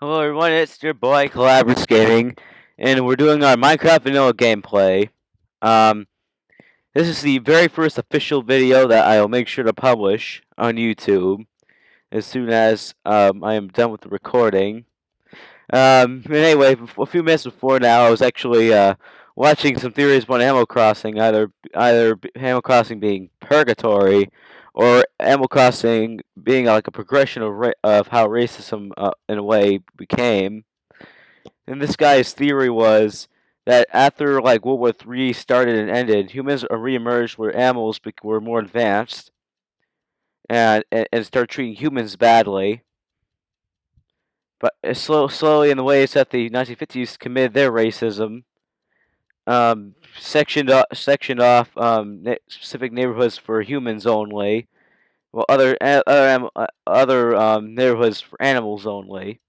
Hello everyone, it's your boy Collaborative Skating, and we're doing our Minecraft vanilla gameplay. Um, this is the very first official video that I'll make sure to publish on YouTube as soon as I am done with the recording. Anyway, a few minutes before now, I was actually watching some theories about Animal Crossing, either Animal Crossing being purgatory, or Animal Crossing being like a progression of how racism, in a way, became. And this guy's theory was that after like World War III started and ended, humans reemerged where animals were more advanced and started treating humans badly. But slowly in the ways that the 1950s committed their racism, sectioned off specific neighborhoods for humans only, while other neighborhoods for animals only.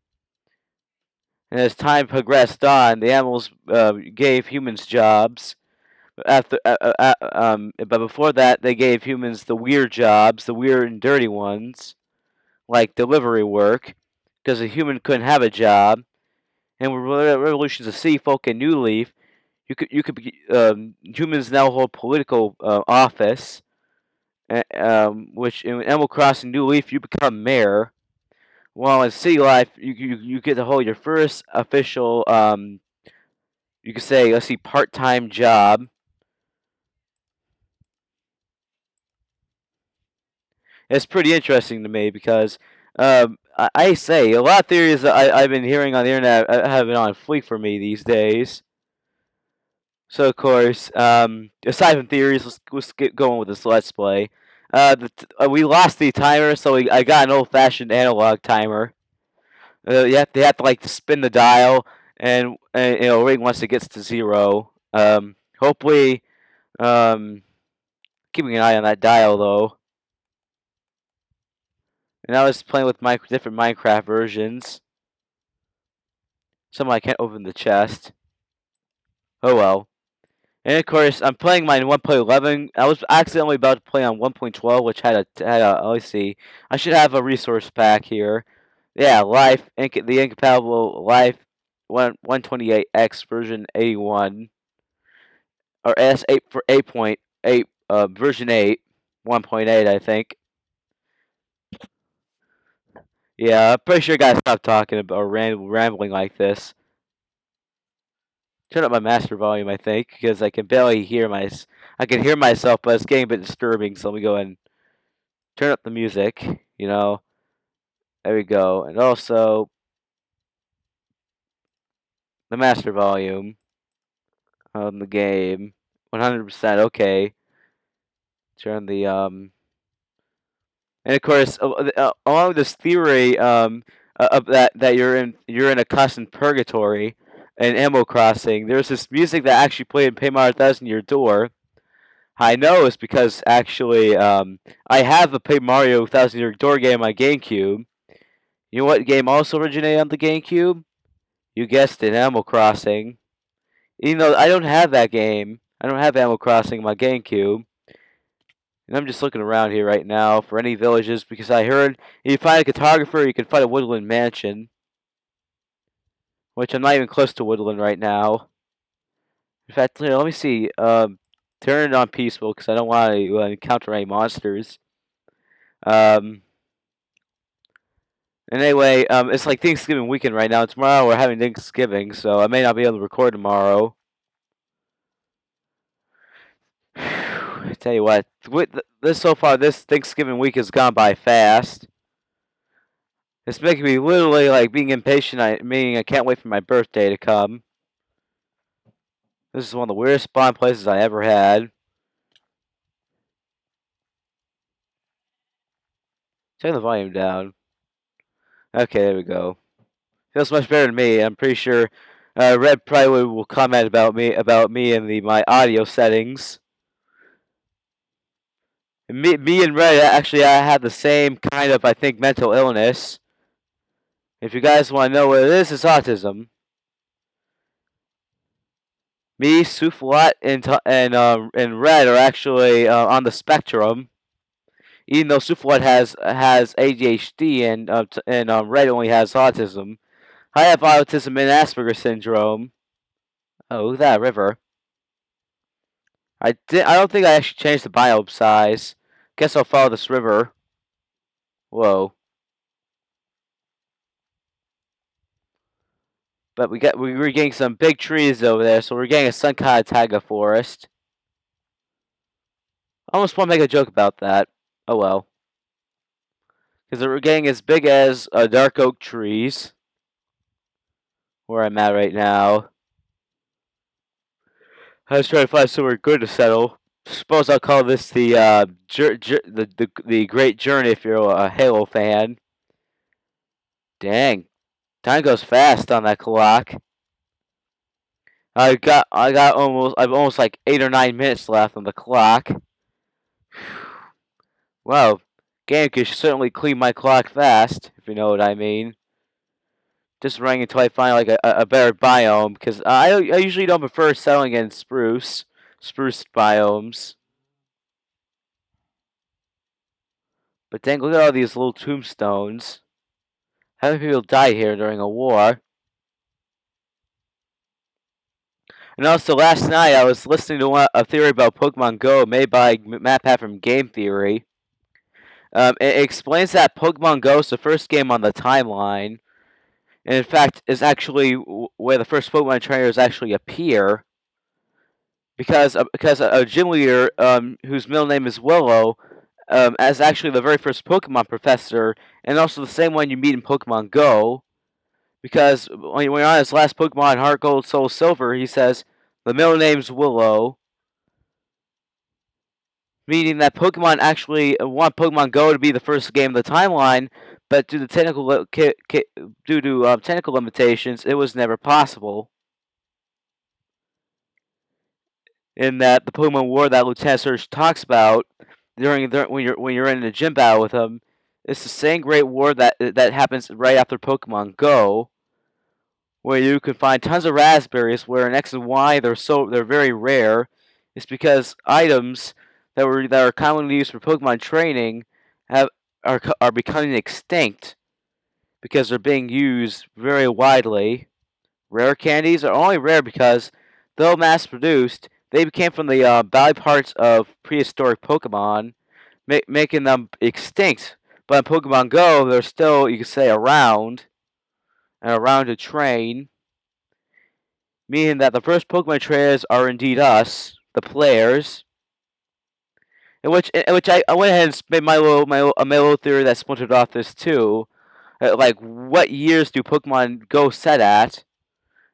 And as time progressed on, the animals gave humans jobs. But before that, they gave humans the weird jobs, the weird and dirty ones, like delivery work, because a human couldn't have a job. And with revolutions of Sea Folk and New Leaf, humans now hold political office. Which in Animal Crossing New Leaf, you become mayor. While in City Life, you get to hold your first official, you could say, let's see, part-time job. It's pretty interesting to me because I say a lot of theories that I've been hearing on the internet have been on fleek for me these days. So of course, aside from theories, let's get going with this let's play. We lost the timer, so I got an old-fashioned analog timer. They have to like spin the dial and ring once it gets to zero. Hopefully, um, keeping an eye on that dial though. And I was playing with different Minecraft versions. Somehow I can't open the chest. Oh well. And of course, I'm playing my 1.11. I was accidentally about to play on 1.12, which had a let's see. I should have a resource pack here. Yeah, the incompatible Life 128X version 81 or S8 for 8.8 version 8 1.8 I think. Yeah, I'm pretty sure I gotta stop talking about or rambling like this. Turn up my master volume, I think, because I can barely hear I can hear myself, but it's getting a bit disturbing. So let me go and turn up the music. There we go, and also the master volume on the game, 100%. Okay, turn the and of course, along with this theory of that you're in a constant purgatory in Animal Crossing. There's this music that actually played in Paymar 1000 Year Door. I know it's because actually I have a Paper Mario Thousand Year Door game on my GameCube. You know what game also originated on the GameCube? You guessed it, Animal Crossing. Even though I don't have that game, I don't have Animal Crossing on my GameCube. And I'm just looking around here right now for any villages because I heard if you find a cartographer, you can find a woodland mansion. Which I'm not even close to woodland right now. In fact, let me see. Turn it on peaceful because I don't want to encounter any monsters. Um, And anyway, it's like Thanksgiving weekend right now. Tomorrow we're having Thanksgiving, so I may not be able to record tomorrow. I tell you what, this Thanksgiving week has gone by fast. It's making me literally like being impatient. Meaning I can't wait for my birthday to come. This is one of the weirdest spawn places I ever had. Turn the volume down. Okay, there we go. Feels much better to me. I'm pretty sure Red probably will comment about me and my audio settings. Me and Red actually I have the same kind of I think mental illness. If you guys want to know what it is, it's autism. Me, Suflat, and Red are actually on the spectrum. Even though Suflat has ADHD and Red only has autism. I have autism and Asperger's syndrome. Oh, look at that river. I don't think I actually changed the biome size. Guess I'll follow this river. Whoa. But we're getting some big trees over there, so we're getting some kind of taiga forest. I almost want to make a joke about that. Oh well. Because we're getting as big as dark oak trees, where I'm at right now. I was trying to find somewhere good to settle. Suppose I'll call this the Great Journey if you're a Halo fan. Dang, time goes fast on that clock. I've almost like 8 or 9 minutes left on the clock. Wow, game could certainly clean my clock fast, if you know what I mean. Just running until I find like a better biome, because I usually don't prefer settling in spruce biomes. But dang, look at all these little tombstones. How many people died here during a war? And also, last night I was listening to a theory about Pokemon Go made by MatPat from Game Theory. It explains that Pokemon Go is the first game on the timeline, and in fact is actually where the first Pokemon trainers actually appear. Because a gym leader whose middle name is Willow, as actually the very first Pokemon professor, and also the same one you meet in Pokemon Go. Because when you're on his last Pokemon, Heart Gold, Soul Silver, he says the middle name's Willow, meaning that Pokemon actually want Pokemon Go to be the first game of the timeline, but due to technical limitations, it was never possible. In that the Pokemon War that Lieutenant Surge talks about when you're in a gym battle with him, it's the same Great War that happens right after Pokemon Go, where you can find tons of raspberries. Where in X and Y they're very rare. It's because items that are commonly used for Pokemon training are becoming extinct because they're being used very widely. Rare candies are only rare because, though mass produced, they came from the body parts of prehistoric Pokemon, making them extinct. But in Pokemon Go, they're still, you could say, around and around to train, meaning that the first Pokemon trainers are indeed us, the players. In which I went ahead and made my little theory that splintered off this too. Like, what years do Pokemon Go set at?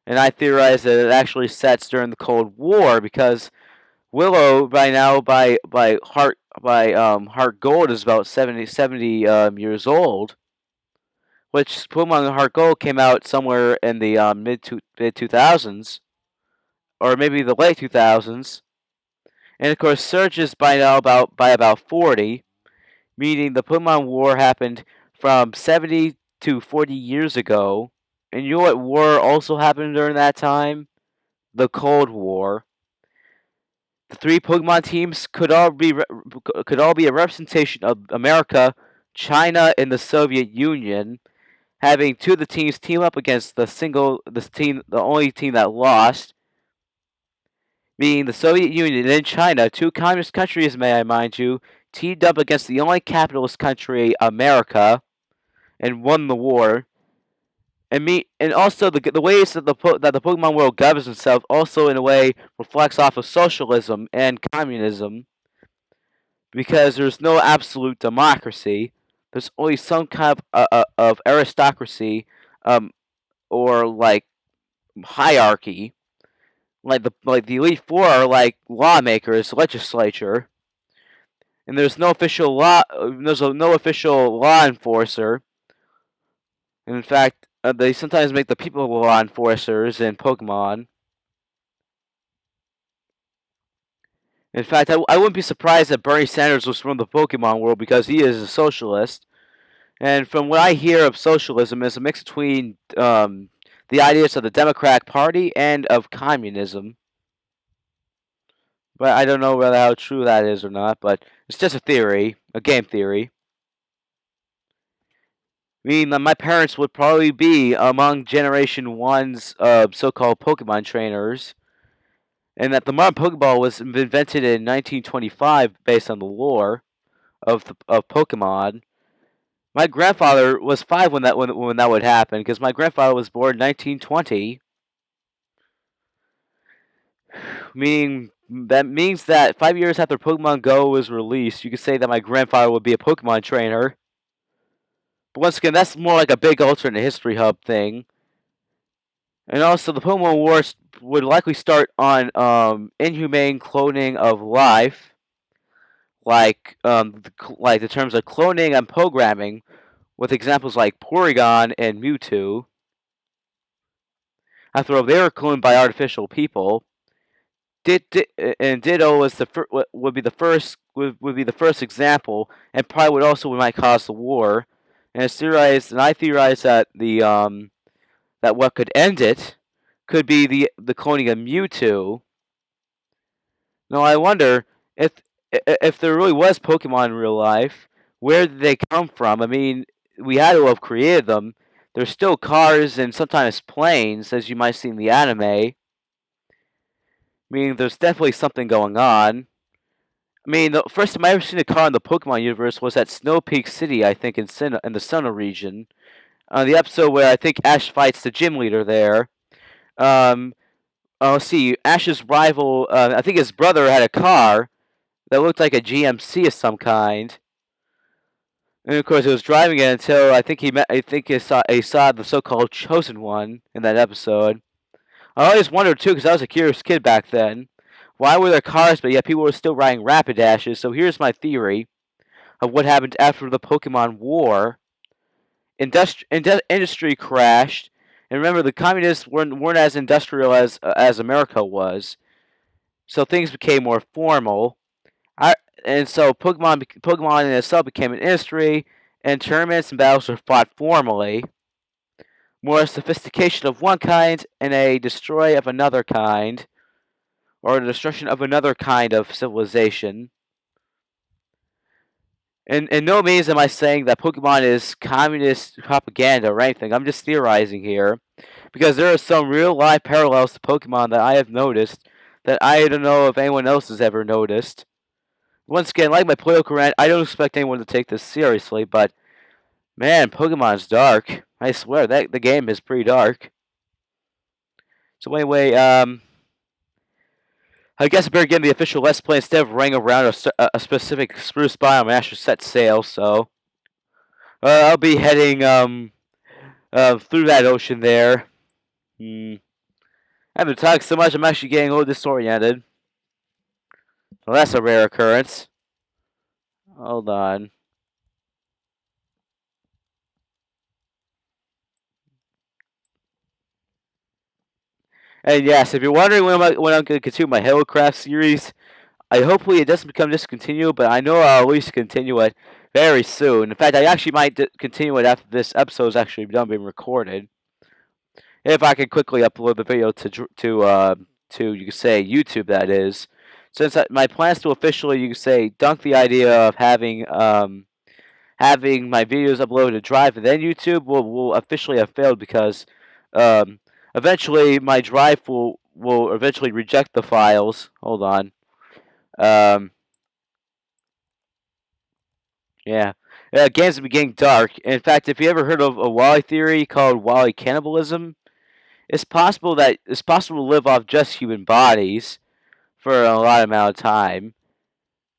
And I theorize that it actually sets during the Cold War because Willow by now Heart Gold is about 70 years old, which Pokemon Heart Gold came out somewhere in the mid 2000s or maybe the late 2000s, and of course Surge is by now about 40, meaning the Pokemon War happened from 70 to 40 years ago. And you know what war also happened during that time? The Cold War. The three Pokemon teams could all be a representation of America, China, and the Soviet Union, having two of the teams team up against the only team that lost, being the Soviet Union and China, two communist countries, may I mind you, teamed up against the only capitalist country, America, and won the war. And also the ways that the Pokemon world governs itself also in a way reflects off of socialism and communism, because there's no absolute democracy. There's only some kind of aristocracy, um, or like hierarchy. Like the Elite Four are like lawmakers, legislature, and there's no official law. There's no official law enforcer. And in fact, they sometimes make the people law enforcers in Pokemon. In fact, I wouldn't be surprised if Bernie Sanders was from the Pokemon world because he is a socialist. And from what I hear of socialism, it's a mix between the ideas of the Democratic Party and of communism. But I don't know whether how true that is or not. But it's just a theory, a game theory. Meaning that my parents would probably be among Generation 1's so-called Pokemon trainers, and that the modern Pokeball was invented in 1925 based on the lore of Pokemon. My grandfather was 5 when that would happen, because my grandfather was born in 1920, meaning that means that 5 years after Pokemon Go was released, you could say that my grandfather would be a Pokemon trainer. But once again, that's more like a big alternate history hub thing. And also, the Pokemon Wars would likely start on inhumane cloning of life, like the terms of cloning and programming, with examples like Porygon and Mewtwo. After all, they were cloned by artificial people. And Ditto was would be the first would be the first example, and probably would also might cause the war. And I theorized that that what could end it could be the cloning of Mewtwo. Now I wonder if if there really was Pokemon in real life, where did they come from? I mean, we had to have created them. There's still cars and sometimes planes, as you might see in the anime. Meaning there's definitely something going on. I mean, the first time I ever seen a car in the Pokemon universe was at Snow Peak City, I think, in the Sinnoh region. The episode where I think Ash fights the gym leader there. Um, let's see, Ash's rival, I think his brother had a car that looked like a GMC of some kind. And of course, he was driving it until I think he saw the so-called Chosen One in that episode. I always wondered too, because I was a curious kid back then. Why were there cars, but yet people were still riding Rapidashes? So here's my theory of what happened after the Pokemon War. Industry crashed, and remember, the communists weren't as industrial as America was. So things became more formal. And so Pokemon in itself became an industry, and tournaments and battles were fought formally. More sophistication of one kind and a destroy of another kind, or the destruction of another kind of civilization. And in no means am I saying that Pokemon is communist propaganda or anything. I'm just theorizing here, because there are some real life parallels to Pokemon that I have noticed that I don't know if anyone else has ever noticed. Once again, like my political rant, I don't expect anyone to take this seriously, but man, Pokemon's dark. I swear that the game is pretty dark. So anyway, I guess I better get into the official Let's Play instead of running around a specific spruce biome. I should set sail, so I'll be heading through that ocean there. I haven't talked so much. I'm actually getting a little disoriented. Well, that's a rare occurrence. Hold on. And yes, if you're wondering when I'm going to continue my Hellcraft series, hopefully it doesn't become discontinued, but I know I'll at least continue it very soon. In fact, I actually might continue it after this episode is actually done being recorded. If I can quickly upload the video to you could say YouTube, that is. Since my plans to officially, you could say, dunk the idea of having my videos uploaded to Drive and then YouTube will officially have failed, because eventually my Drive will eventually reject the files. Hold on. Yeah. Games are getting dark. In fact, if you ever heard of a Wally theory called Wally cannibalism, it's possible to live off just human bodies for a lot amount of time.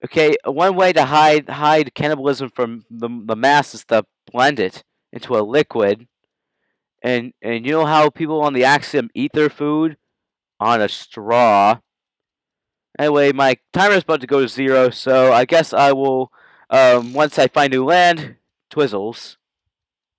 Okay, one way to hide cannibalism from the mass is to blend it into a liquid. And you know how people on the Axiom eat their food? On a straw. Anyway, my timer is about to go to 0, so I guess I will, once I find new land, twizzles.